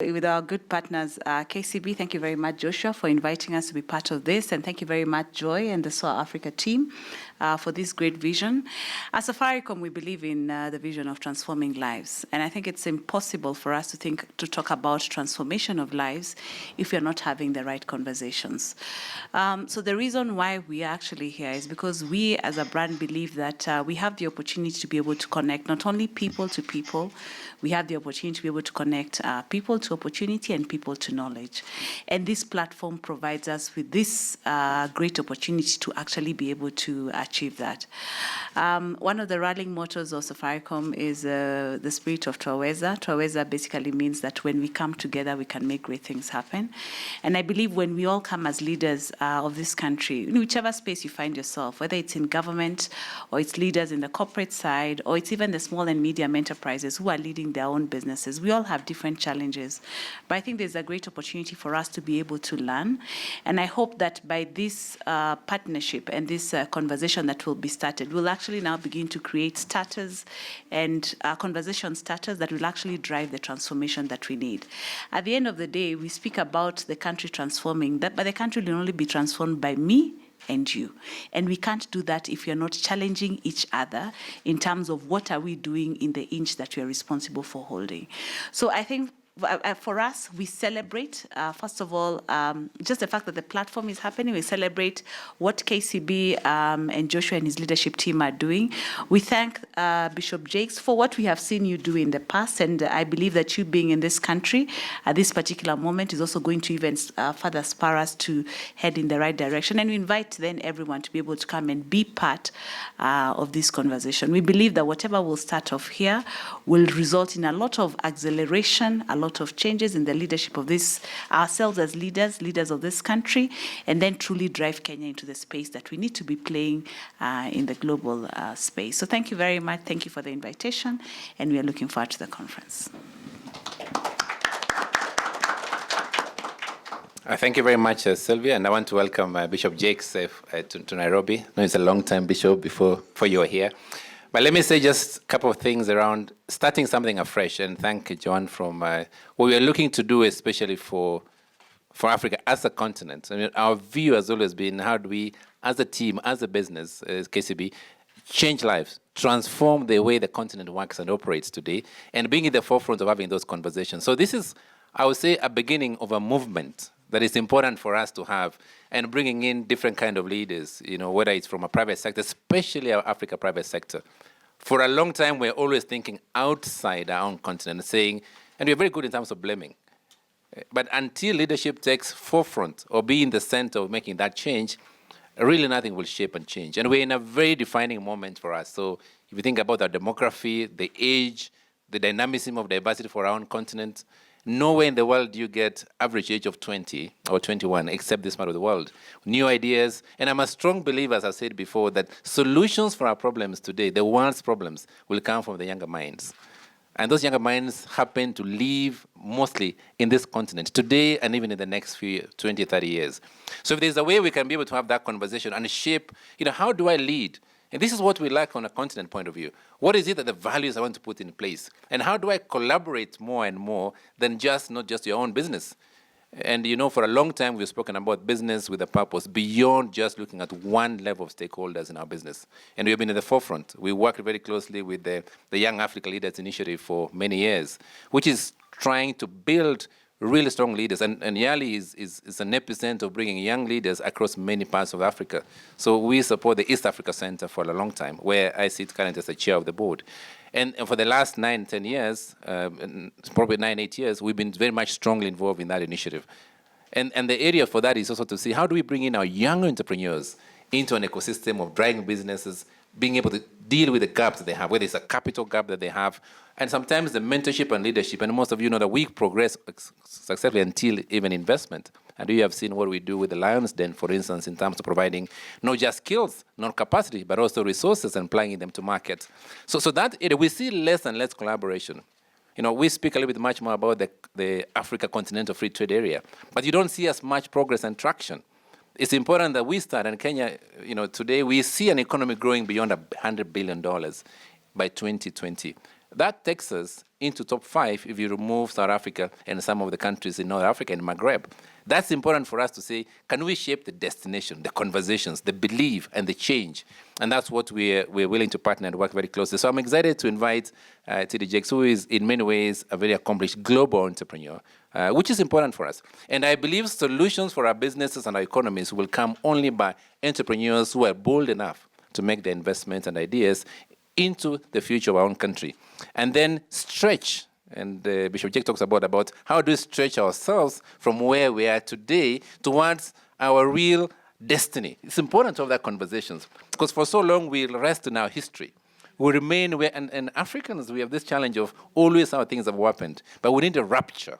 with our good partners, KCB. Thank you very much, Joshua, for inviting us to be part of this. And thank you very much, Joy and the South Africa team for this great vision. As Safaricom, we believe in the vision of transforming lives. And I think it's impossible for us to talk about transformation of lives if we're not having the right conversations. So the reason why we are actually here is because we as a brand believe that we have the opportunity to be able to connect not only people to people, we have the opportunity to be able to connect people to opportunity and people to knowledge. And this platform provides us with this great opportunity to actually be able to achieve that. One of the rallying mottos of Safaricom is the spirit of Twaweza. Twaweza basically means that when we come together, we can make great things happen. And I believe when we all come as leaders of this country, in whichever space you find yourself, whether it's in government or it's leaders in the corporate side, or it's even the small and medium enterprises who are leading their own businesses, we all have different challenges. But I think there's a great opportunity for us to be able to learn. And I hope that by this partnership and this conversation that will be started, we'll actually now begin to create starters and conversation starters that will actually drive the transformation that we need. At the end of the day, we speak about the country transforming, but the country will only be transformed by me and you. And we can't do that if you're not challenging each other in terms of what are we doing in the inch that we are responsible for holding. So I think for us, we celebrate, first of all, just the fact that the platform is happening. We celebrate what KCB and Joshua and his leadership team are doing. We thank Bishop Jakes for what we have seen you do in the past, and I believe that you being in this country at this particular moment is also going to even further spur us to head in the right direction. And we invite then everyone to be able to come and be part of this conversation. We believe that whatever will start off here will result in a lot of acceleration, a lot of changes in the leadership of this, ourselves as leaders of this country, and then truly drive Kenya into the space that we need to be playing in the global space. So thank you very much. Thank you for the invitation, and we are looking forward to the conference. Thank you very much, Sylvia, and I want to welcome Bishop Jakes to Nairobi. I know it's a long time, Bishop, before you were here. But let me say just a couple of things around starting something afresh, and thank John from what we are looking to do, especially for Africa as a continent. I mean, our view has always been, how do we, as a team, as a business, as KCB, change lives, transform the way the continent works and operates today, and being in the forefront of having those conversations. So this is, I would say, a beginning of a movement that is important for us to have, and bringing in different kind of leaders, whether it's from a private sector, especially our Africa private sector. For a long time, we're always thinking outside our own continent, saying, and we're very good in terms of blaming. But until leadership takes forefront or be in the center of making that change, really nothing will shape and change. And we're in a very defining moment for us. So if you think about our demography, the age, the dynamism of diversity for our own continent, nowhere in the world do you get average age of 20 or 21, except this part of the world. New ideas, and I'm a strong believer, as I said before, that solutions for our problems today, the world's problems, will come from the younger minds. And those younger minds happen to live mostly in this continent today and even in the next few 20, 30 years. So if there's a way we can be able to have that conversation and shape, how do I lead? And this is what we lack on a continent point of view. What is it that the values I want to put in place? And how do I collaborate more and more than not just your own business? And for a long time, we've spoken about business with a purpose beyond just looking at one level of stakeholders in our business. And we've been in the forefront. We worked very closely with the Young Africa Leaders Initiative for many years, which is trying to build really strong leaders. And Yali is an epicenter of bringing young leaders across many parts of Africa. So we support the East Africa Center for a long time, where I sit currently as the chair of the board. And for the last 9, 10 years, probably 9, 8 years, we've been very much strongly involved in that initiative. And the area for that is also to see, how do we bring in our young entrepreneurs into an ecosystem of driving businesses, being able to deal with the gaps that they have, whether it's a capital gap that they have, and sometimes the mentorship and leadership. And most of you know that we progress successfully until even investment. And you have seen what we do with the Lions Den, for instance, in terms of providing not just skills, not capacity, but also resources and applying them to market. So that we see less and less collaboration. We speak a little bit much more about the Africa Continental Free Trade Area, but you don't see as much progress and traction. It's important that we start, and Kenya, today we see an economy growing beyond $100 billion by 2020. That takes us into top 5 if you remove South Africa and some of the countries in North Africa and Maghreb. That's important for us to say, can we shape the destination, the conversations, the belief, and the change? And that's what we're willing to partner and work very closely. So I'm excited to invite TD Jakes, who is in many ways a very accomplished global entrepreneur, which is important for us. And I believe solutions for our businesses and our economies will come only by entrepreneurs who are bold enough to make the investments and ideas into the future of our own country. And then stretch, and Bishop Jake talks about how do we stretch ourselves from where we are today towards our real destiny. It's important to have that conversations, because for so long we'll rest in our history. We remain where, and Africans, we have this challenge of always how things have happened, but we need a rupture.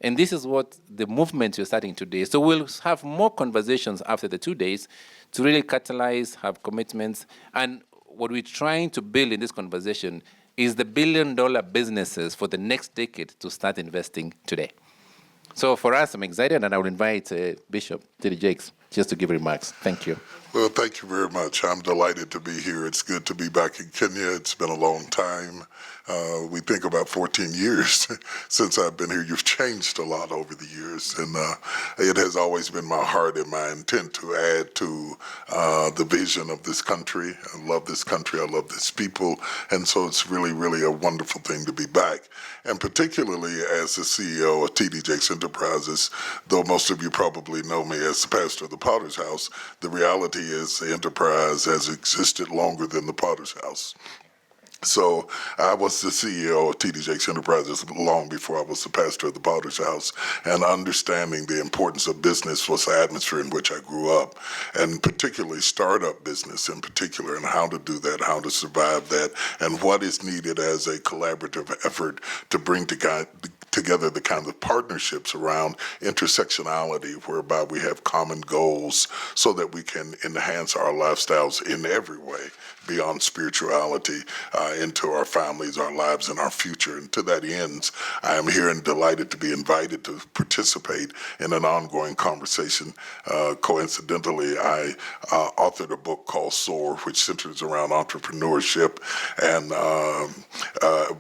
And this is what the movement you're starting today. So we'll have more conversations after the 2 days to really catalyze, have commitments. And what we're trying to build in this conversation is the billion-dollar businesses for the next decade to start investing today. So for us, I'm excited, and I will invite Bishop T.D. Jakes just to give remarks. Thank you. Well, thank you very much. I'm delighted to be here. It's good to be back in Kenya. It's been a long time. We think about 14 years since I've been here. You've changed a lot over the years, and it has always been my heart and my intent to add to the vision of this country. I love this country. I love this people, and so it's really, really a wonderful thing to be back. And particularly as the CEO of TD Jakes Enterprises, though most of you probably know me as the pastor of the Potter's House, the reality is the enterprise has existed longer than the Potter's House. So I was the CEO of TD Jakes Enterprises long before I was the pastor of the Potter's House, and understanding the importance of business was the atmosphere in which I grew up, and particularly startup business in particular, and how to do that, how to survive that, and what is needed as a collaborative effort to bring together the kind of partnerships around intersectionality whereby we have common goals so that we can enhance our lifestyles in every way beyond spirituality into our families, our lives, and our future. And to that end, I am here and delighted to be invited to participate in an ongoing conversation. Coincidentally, I authored a book called SOAR, which centers around entrepreneurship, and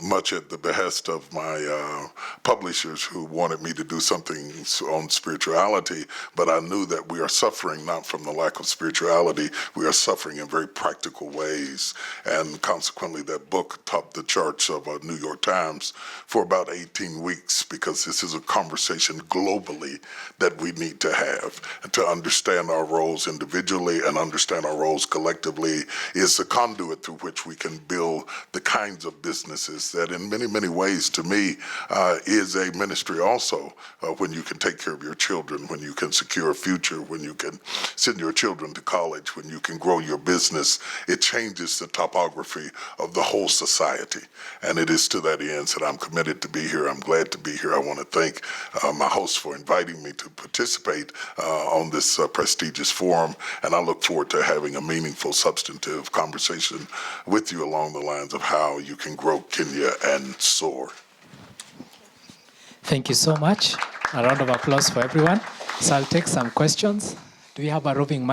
much at the behest of my publishers who wanted me to do something on spirituality, but I knew that we are suffering not from the lack of spirituality, we are suffering in very practical ways, and consequently that book topped the charts of New York Times for about 18 weeks, because this is a conversation globally that we need to have, and to understand our roles individually and understand our roles collectively is the conduit through which we can build the kinds of businesses that in many, many ways to me is a ministry also, when you can take care of your children, when you can secure a future, when you can send your children to college, when you can grow your business. It changes the topography of the whole society. And it is to that end that I'm committed to be here. I'm glad to be here. I want to thank my hosts for inviting me to participate on this prestigious forum. And I look forward to having a meaningful, substantive conversation with you along the lines of how you can grow Kenya and soar. Thank you so much. A round of applause for everyone. So I'll take some questions. Do we have a roving mic?